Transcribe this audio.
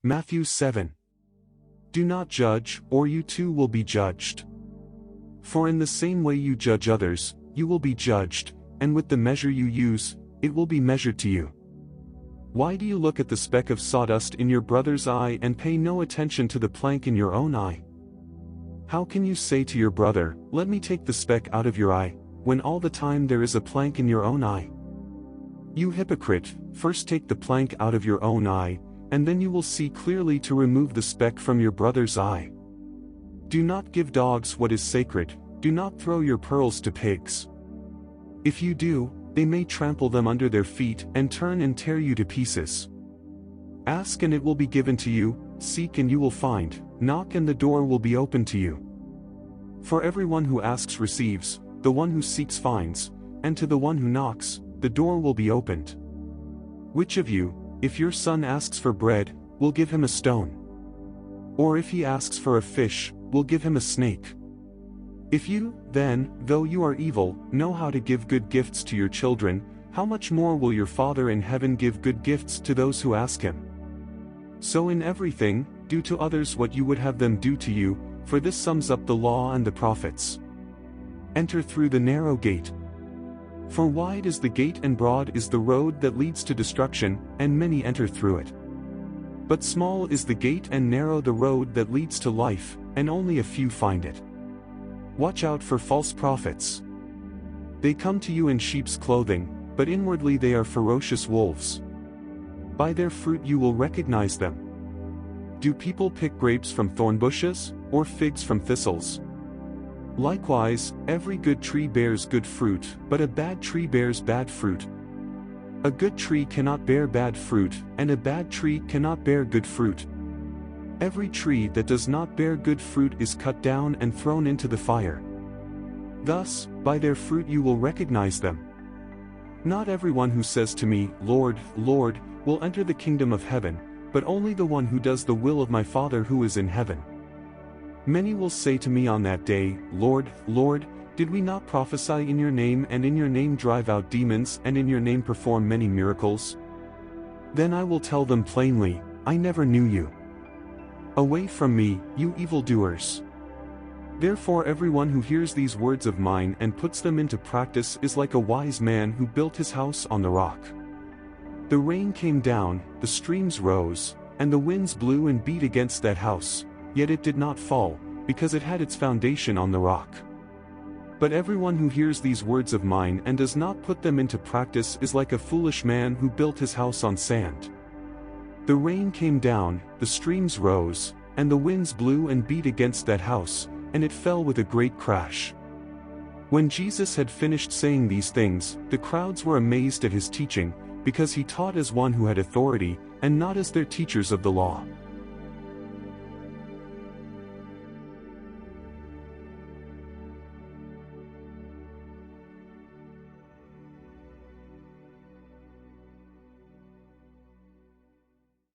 Matthew 7. Do not judge, or you too will be judged. For in the same way you judge others, you will be judged, and with the measure you use, it will be measured to you. Why do you look at the speck of sawdust in your brother's eye and pay no attention to the plank in your own eye? How can you say to your brother, "Let me take the speck out of your eye," when all the time there is a plank in your own eye? You hypocrite, first take the plank out of your own eye, and then you will see clearly to remove the speck from your brother's eye. Do not give dogs what is sacred, do not throw your pearls to pigs. If you do, they may trample them under their feet and turn and tear you to pieces. Ask and it will be given to you, seek and you will find, knock and the door will be opened to you. For everyone who asks receives, the one who seeks finds, and to the one who knocks, the door will be opened. Which of you, if your son asks for bread, will give him a stone? Or if he asks for a fish, will give him a snake? If you, then, though you are evil, know how to give good gifts to your children, how much more will your Father in heaven give good gifts to those who ask him? So in everything, do to others what you would have them do to you, for this sums up the law and the prophets. Enter through the narrow gate. For wide is the gate and broad is the road that leads to destruction, and many enter through it. But small is the gate and narrow the road that leads to life, and only a few find it. Watch out for false prophets. They come to you in sheep's clothing, but inwardly they are ferocious wolves. By their fruit you will recognize them. Do people pick grapes from thorn bushes, or figs from thistles? Likewise, every good tree bears good fruit, but a bad tree bears bad fruit. A good tree cannot bear bad fruit, and a bad tree cannot bear good fruit. Every tree that does not bear good fruit is cut down and thrown into the fire. Thus, by their fruit you will recognize them. Not everyone who says to me, "Lord, Lord," will enter the kingdom of heaven, but only the one who does the will of my Father who is in heaven. Many will say to me on that day, "Lord, Lord, did we not prophesy in your name and in your name drive out demons and in your name perform many miracles?" Then I will tell them plainly, "I never knew you. Away from me, you evildoers." Therefore everyone who hears these words of mine and puts them into practice is like a wise man who built his house on the rock. The rain came down, the streams rose, and the winds blew and beat against that house, yet it did not fall, because it had its foundation on the rock. But everyone who hears these words of mine and does not put them into practice is like a foolish man who built his house on sand. The rain came down, the streams rose, and the winds blew and beat against that house, and it fell with a great crash. When Jesus had finished saying these things, the crowds were amazed at his teaching, because he taught as one who had authority, and not as their teachers of the law.